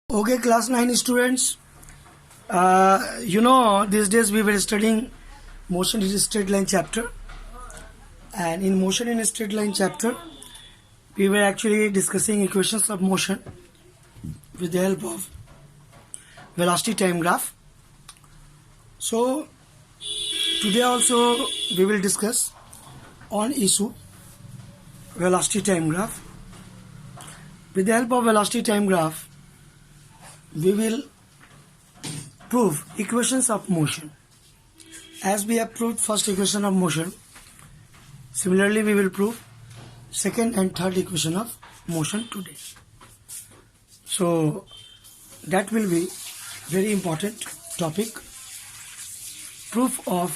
Okay, class 9 students. These days we were studying motion in straight line chapter, and in motion in straight line chapter, we were actually discussing equations of motion with the help of velocity time graph. So today also we will discuss on issue velocity time graph. With the help of velocity time graph, we will prove equations of motion. As we have proved first equation of motion, similarly we will prove second and third equation of motion today. So that will be very important topic, proof of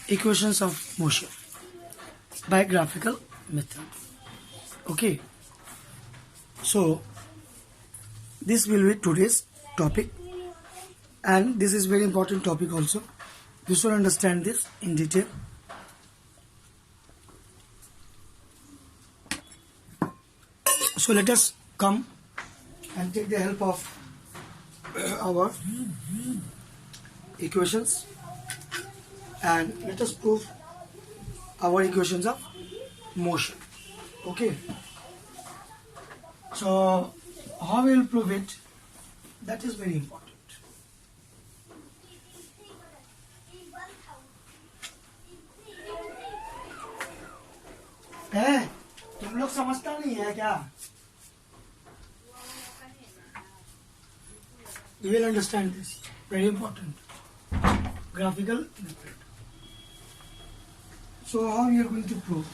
equations of motion by graphical method. Okay, so this will be today's topic, and this is very important topic also. You should understand this in detail. So let us come and take the help of our equations, and let us prove our equations of motion. Okay, so how we will prove it, that is very important. है, तुम लोग समझता नहीं है क्या? You will understand this. Very important. Graphical method. So how we are going to prove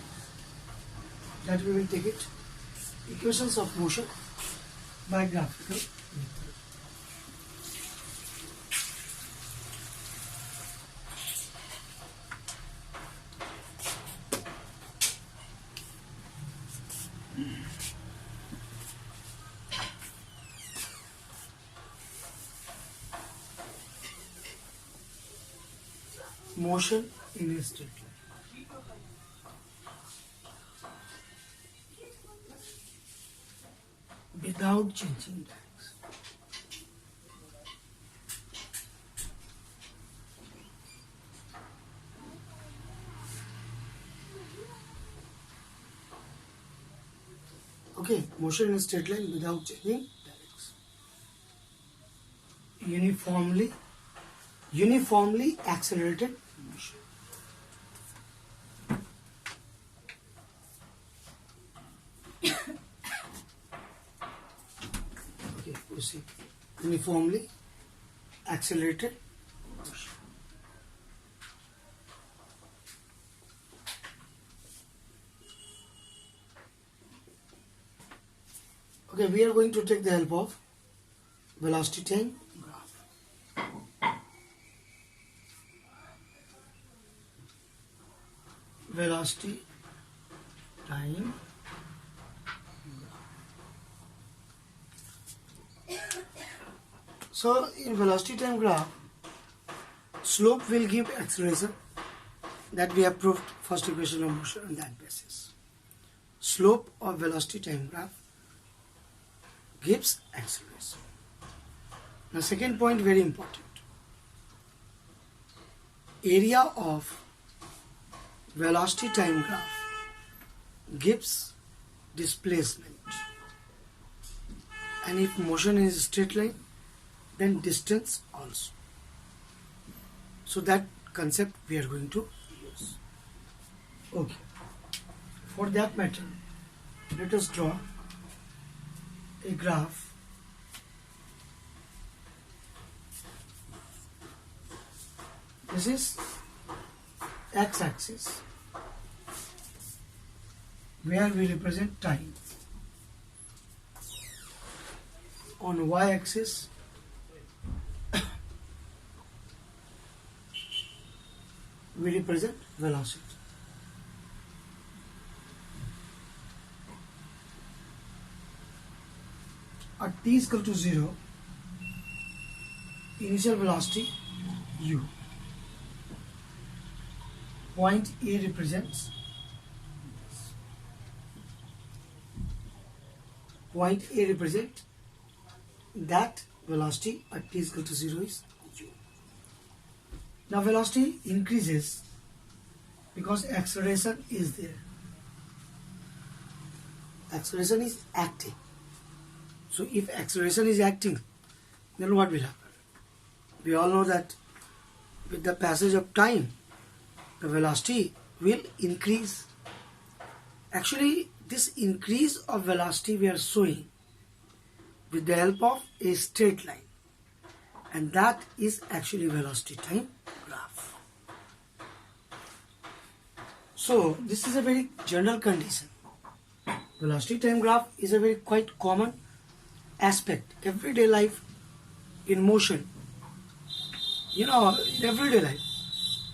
that? We will take it equations of motion by graphical method. Motion in a straight line. Without changing direction. Okay, motion in a straight line without changing direction. Uniformly accelerated motion. Okay, you see, uniformly accelerated motion. Okay, we are going to take the help of velocity time graph. Velocity time graph. So in velocity time graph, slope will give acceleration, that we have proved first equation of motion on that basis. Slope of velocity time graph gives acceleration. Now second point, very important. Area of velocity time graph gives displacement, and if motion is a straight line, then distance also. So that concept we are going to use. Okay, for that matter, let us draw a graph this is x-axis, where we represent time. On y-axis we represent velocity. At t is equal to 0, initial velocity u. Point A represents point A represent that velocity at t is equal to 0 is u. Now velocity increases because acceleration is there. Acceleration is acting. So if acceleration is acting, then what will happen? We all know that with the passage of time, the velocity will increase. Actually, this increase of velocity we are showing with the help of a straight line, and that is actually velocity time graph. So this is a very general condition. Velocity time graph is a very quite common aspect. Everyday life in motion. In everyday life,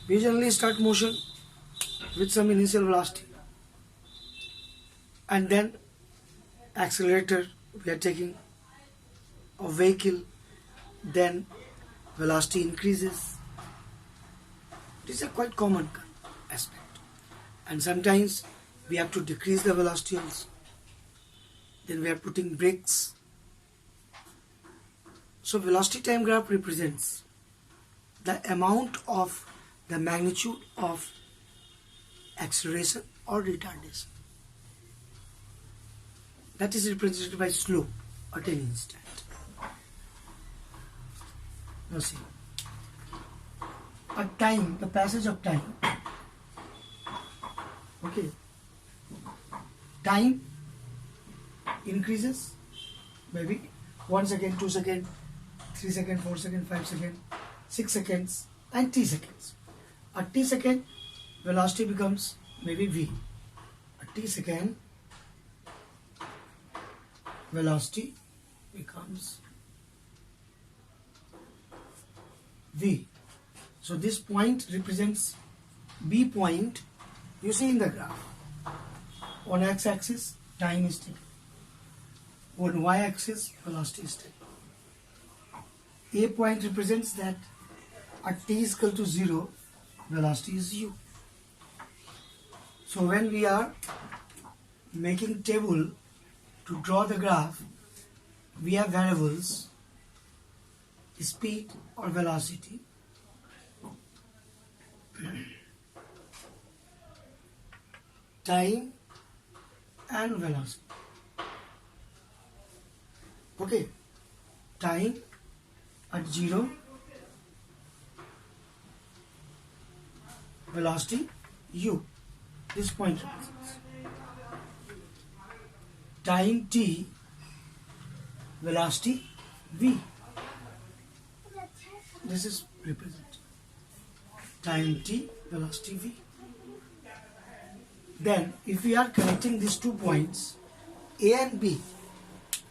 we generally start motion with some initial velocity, and then accelerator we are taking a vehicle, then velocity increases. This is a quite common aspect, and sometimes we have to decrease the velocity also. Then we are putting brakes. So velocity time graph represents the amount of the magnitude of acceleration or retardation. That is represented by slope at an instant. Now see, at time, the passage of time, okay, time increases, maybe 1 second, 2 seconds, 3 seconds, 4 seconds, 5 seconds, 6 seconds, and t seconds. At t second, velocity becomes maybe v. At t second, velocity becomes v. So this point represents b point you see in the graph. On x-axis, time is taken. On y-axis, velocity is taken. A point represents that at t is equal to 0, velocity is u. So when we are making table to draw the graph, we have variables speed or velocity, time and velocity. Okay, time at 0, velocity u, this point represents. Time t, velocity v, this is represented. Time t, velocity v. Then if we are connecting these 2 points A and B,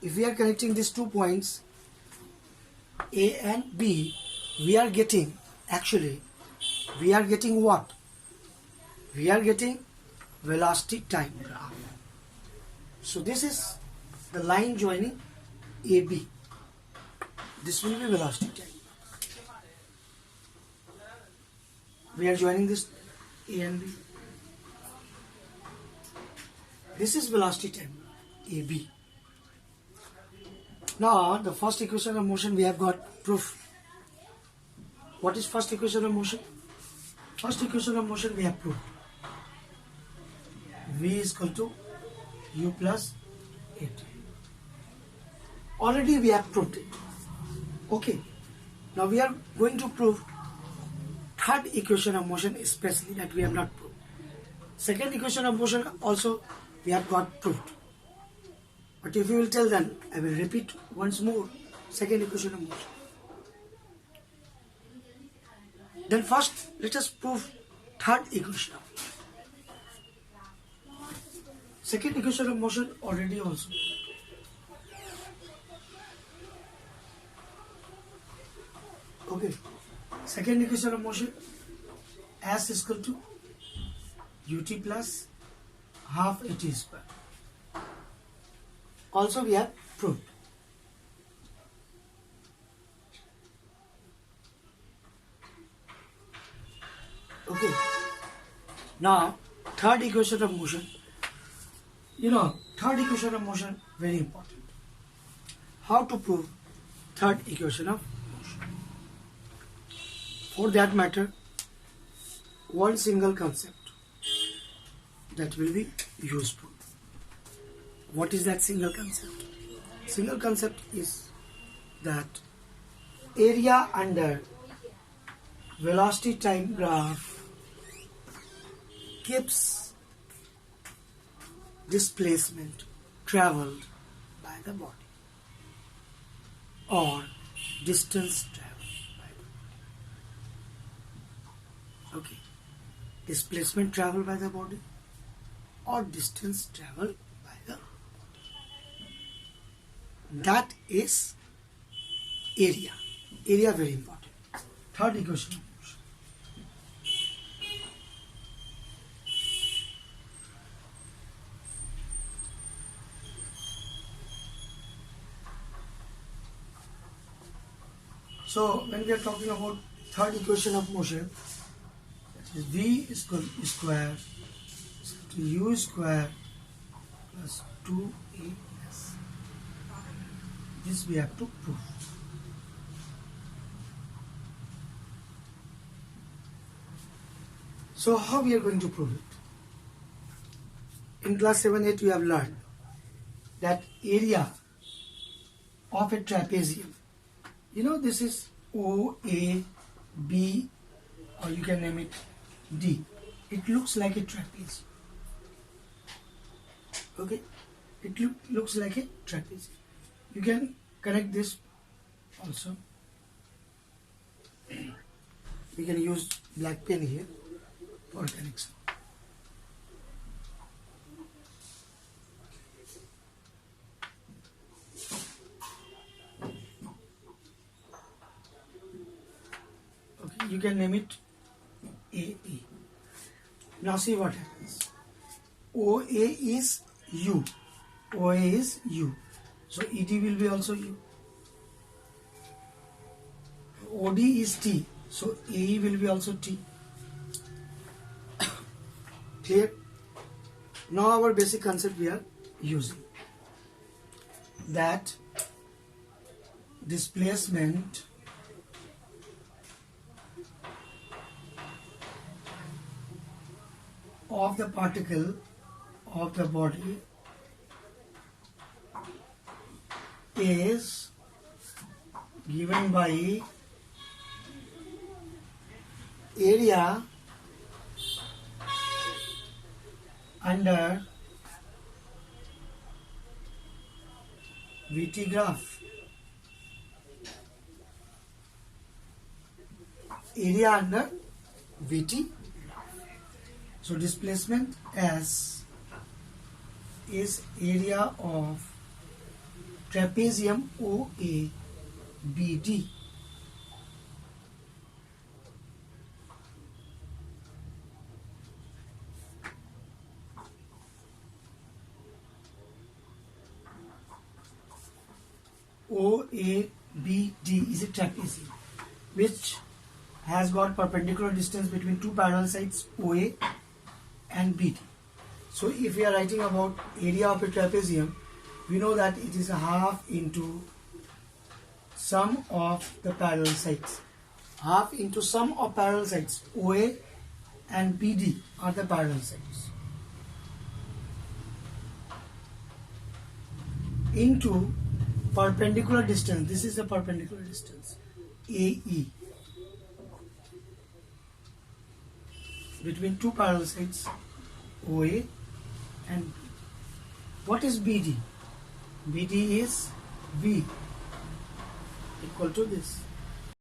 if we are connecting these 2 points A and B, we are getting what? We are getting velocity time graph. So this is the line joining AB. This will be velocity time. We are joining this A and B. This is velocity time AB. Now the first equation of motion we have got proof. What is first equation of motion? First equation of motion we have proved. V is equal to u plus 8. Already we have proved it. Okay. Now we are going to prove third equation of motion, especially that we have not proved. Second equation of motion also we have got proved. But if you will tell, then I will repeat once more second equation of motion. Then first let us prove third equation of motion. Second equation of motion already also. Okay. Second equation of motion, S is equal to ut plus half at square. Also we have proved. Okay. Now third equation of motion. Third equation of motion very important. How to prove third equation of motion. For that matter, one single concept that will be useful. What is that single concept? Single concept is that area under velocity time graph keeps displacement traveled by the body or distance traveled by the body. Okay. Displacement traveled by the body or distance traveled by the body. That is area. Area very important. Third equation of motion. So when we are talking about third equation of motion, that is V is equal to square to U square plus 2AS. This we have to prove. So how we are going to prove it? In class 7-8 we have learned that area of a trapezium, this is O, A, B, or you can name it D. It looks like a trapezium. Okay? It looks like a trapezium. You can connect this also. We can use black pen here for connection. Okay, you can name it AE. Now see what happens. OA is U. OA is U. So ED will be also U. OD is T. So AE will be also T. Clear? Now our basic concept we are using. That displacement of the particle of the body is given by area under VT graph. Area under VT. So displacement S is area of trapezium OABD. OABD is a trapezium which has got perpendicular distance between two parallel sides OA and BD. So if we are writing about area of a trapezium, we know that it is a half into sum of the parallel sides. Half into sum of parallel sides. OA and BD are the parallel sides. Into perpendicular distance. This is the perpendicular distance. AE. Between two parallel sides. OA and B. What is BD? BD is V equal to this.